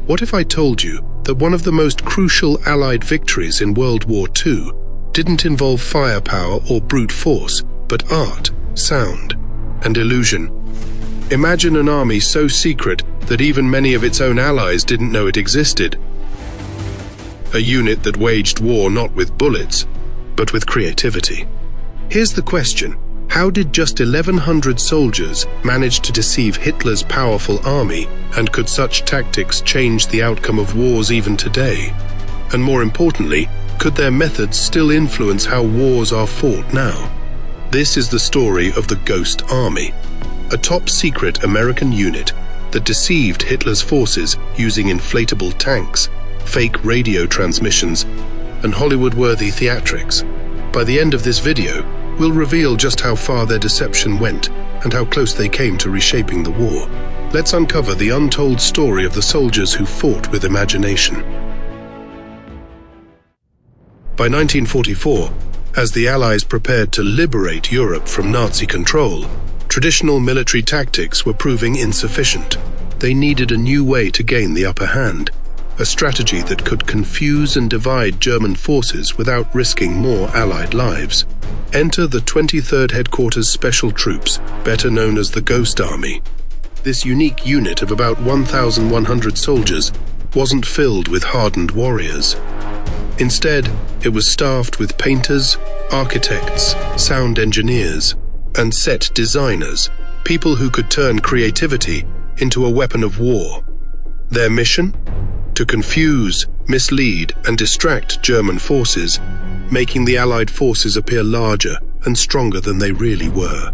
What if I told you that one of the most crucial Allied victories in World War II didn't involve firepower or brute force, but art, sound, and illusion? Imagine an army so secret that even many of its own allies didn't know it existed. A unit that waged war not with bullets, but with creativity. Here's the question. How did just 1,100 soldiers manage to deceive Hitler's powerful army, and could such tactics change the outcome of wars even today? And more importantly, could their methods still influence how wars are fought now? This is the story of the Ghost Army, a top-secret American unit that deceived Hitler's forces using inflatable tanks, fake radio transmissions, and Hollywood-worthy theatrics. By the end of this video, we'll reveal just how far their deception went and how close they came to reshaping the war. Let's uncover the untold story of the soldiers who fought with imagination. By 1944, as the Allies prepared to liberate Europe from Nazi control, traditional military tactics were proving insufficient. They needed a new way to gain the upper hand, a strategy that could confuse and divide German forces without risking more Allied lives. Enter the 23rd Headquarters Special Troops, better known as the Ghost Army. This unique unit of about 1,100 soldiers wasn't filled with hardened warriors. Instead, it was staffed with painters, architects, sound engineers, and set designers, people who could turn creativity into a weapon of war. Their mission? To confuse, mislead, and distract German forces, making the Allied forces appear larger and stronger than they really were.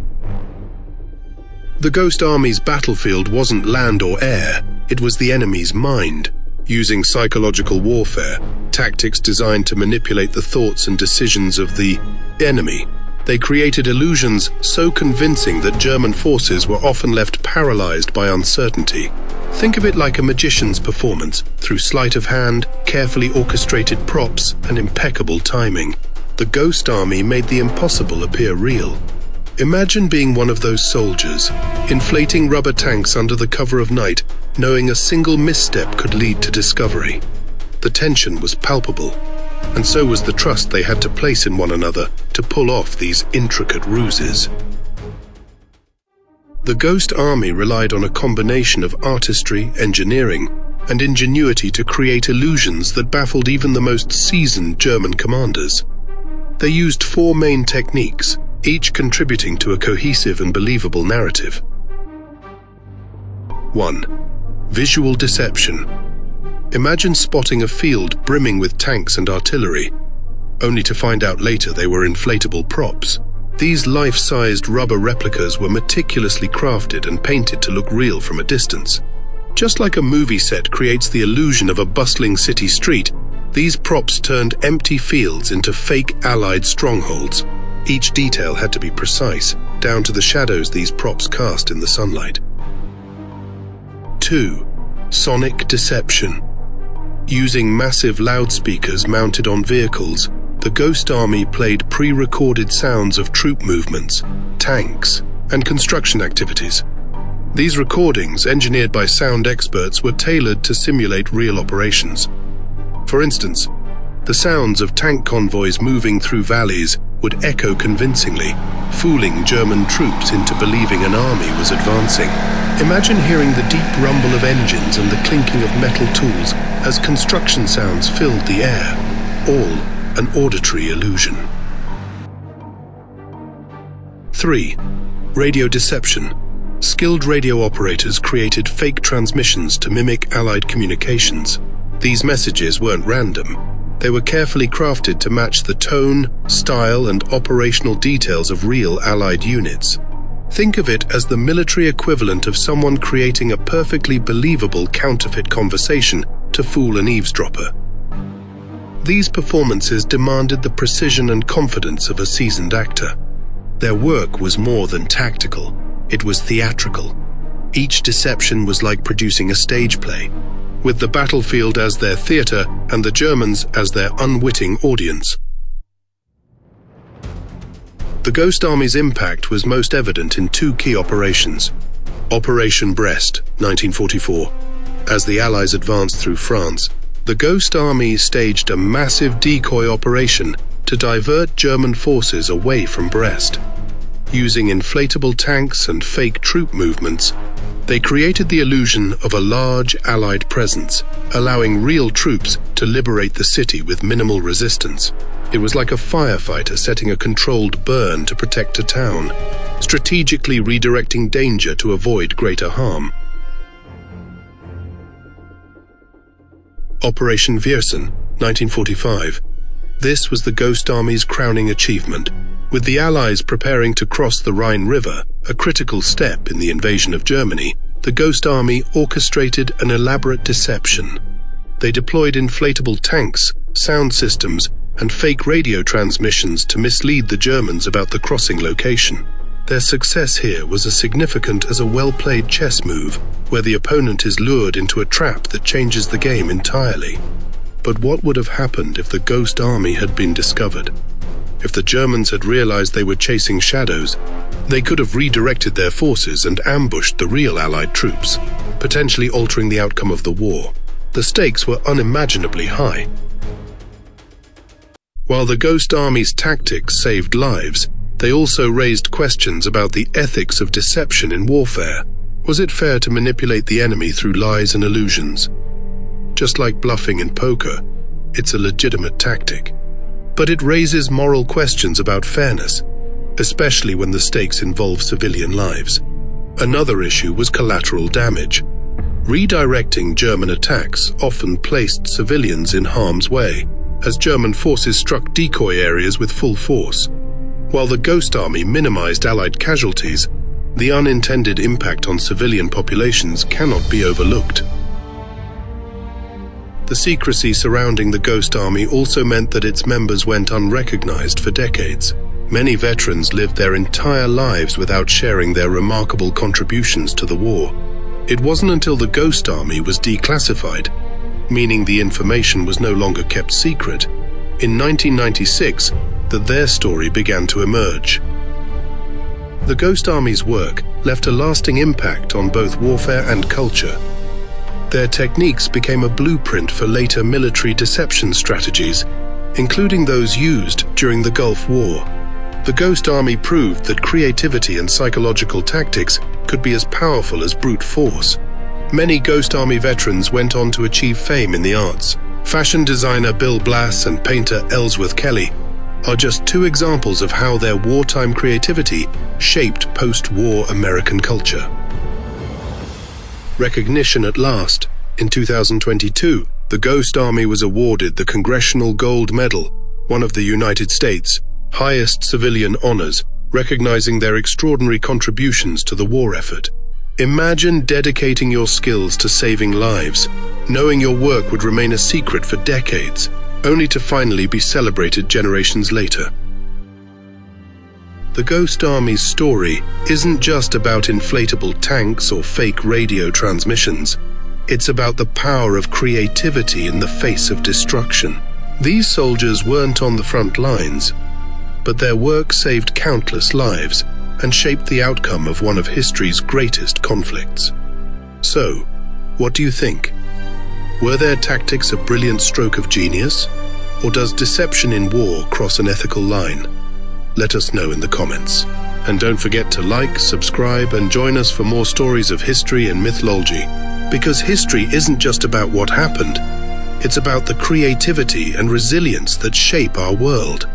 The Ghost Army's battlefield wasn't land or air, it was the enemy's mind. Using psychological warfare, tactics designed to manipulate the thoughts and decisions of the enemy, they created illusions so convincing that German forces were often left paralyzed by uncertainty. Think of it like a magician's performance, through sleight of hand, carefully orchestrated props, and impeccable timing. The Ghost Army made the impossible appear real. Imagine being one of those soldiers, inflating rubber tanks under the cover of night, knowing a single misstep could lead to discovery. The tension was palpable, and so was the trust they had to place in one another to pull off these intricate ruses. The Ghost Army relied on a combination of artistry, engineering, and ingenuity to create illusions that baffled even the most seasoned German commanders. They used 4 main techniques, each contributing to a cohesive and believable narrative. 1. Visual deception. Imagine spotting a field brimming with tanks and artillery, only to find out later they were inflatable props. These life-sized rubber replicas were meticulously crafted and painted to look real from a distance. Just like a movie set creates the illusion of a bustling city street, these props turned empty fields into fake Allied strongholds. Each detail had to be precise, down to the shadows these props cast in the sunlight. 2. Sonic deception. Using massive loudspeakers mounted on vehicles, the Ghost Army played pre-recorded sounds of troop movements, tanks, and construction activities. These recordings, engineered by sound experts, were tailored to simulate real operations. For instance, the sounds of tank convoys moving through valleys would echo convincingly, fooling German troops into believing an army was advancing. Imagine hearing the deep rumble of engines and the clinking of metal tools as construction sounds filled the air, all an auditory illusion. 3. Radio deception. Skilled radio operators created fake transmissions to mimic Allied communications. These messages weren't random. They were carefully crafted to match the tone, style, and operational details of real Allied units. Think of it as the military equivalent of someone creating a perfectly believable counterfeit conversation to fool an eavesdropper. These performances demanded the precision and confidence of a seasoned actor. Their work was more than tactical, it was theatrical. Each deception was like producing a stage play, with the battlefield as their theater and the Germans as their unwitting audience. The Ghost Army's impact was most evident in 2 key operations. Operation Brest, 1944. As the Allies advanced through France, the Ghost Army staged a massive decoy operation to divert German forces away from Brest. Using inflatable tanks and fake troop movements, they created the illusion of a large Allied presence, allowing real troops to liberate the city with minimal resistance. It was like a firefighter setting a controlled burn to protect a town, strategically redirecting danger to avoid greater harm. Operation Viersen, 1945. This was the Ghost Army's crowning achievement, with the Allies preparing to cross the Rhine River, a critical step in the invasion of Germany. The Ghost Army orchestrated an elaborate deception. They deployed inflatable tanks, sound systems, and fake radio transmissions to mislead the Germans about the crossing location. Their success here was as significant as a well-played chess move, where the opponent is lured into a trap that changes the game entirely. But what would have happened if the Ghost Army had been discovered? If the Germans had realized they were chasing shadows, they could have redirected their forces and ambushed the real Allied troops, potentially altering the outcome of the war. The stakes were unimaginably high. While the Ghost Army's tactics saved lives, they also raised questions about the ethics of deception in warfare. Was it fair to manipulate the enemy through lies and illusions? Just like bluffing in poker, it's a legitimate tactic. But it raises moral questions about fairness, especially when the stakes involve civilian lives. Another issue was collateral damage. Redirecting German attacks often placed civilians in harm's way, as German forces struck decoy areas with full force. While the Ghost Army minimized Allied casualties, the unintended impact on civilian populations cannot be overlooked. The secrecy surrounding the Ghost Army also meant that its members went unrecognized for decades. Many veterans lived their entire lives without sharing their remarkable contributions to the war. It wasn't until the Ghost Army was declassified, meaning the information was no longer kept secret, in 1996 that their story began to emerge. The Ghost Army's work left a lasting impact on both warfare and culture. Their techniques became a blueprint for later military deception strategies, including those used during the Gulf War. The Ghost Army proved that creativity and psychological tactics could be as powerful as brute force. Many Ghost Army veterans went on to achieve fame in the arts. Fashion designer Bill Blass and painter Ellsworth Kelly are just two examples of how their wartime creativity shaped post-war American culture. Recognition at last. In 2022, the Ghost Army was awarded the Congressional Gold Medal, one of the United States' highest civilian honors, recognizing their extraordinary contributions to the war effort. Imagine dedicating your skills to saving lives, knowing your work would remain a secret for decades, only to finally be celebrated generations later. The Ghost Army's story isn't just about inflatable tanks or fake radio transmissions. It's about the power of creativity in the face of destruction. These soldiers weren't on the front lines, but their work saved countless lives and shaped the outcome of one of history's greatest conflicts. So, what do you think? Were their tactics a brilliant stroke of genius, or does deception in war cross an ethical line? Let us know in the comments. And don't forget to like, subscribe, and join us for more stories of history and mythology. Because history isn't just about what happened, it's about the creativity and resilience that shape our world.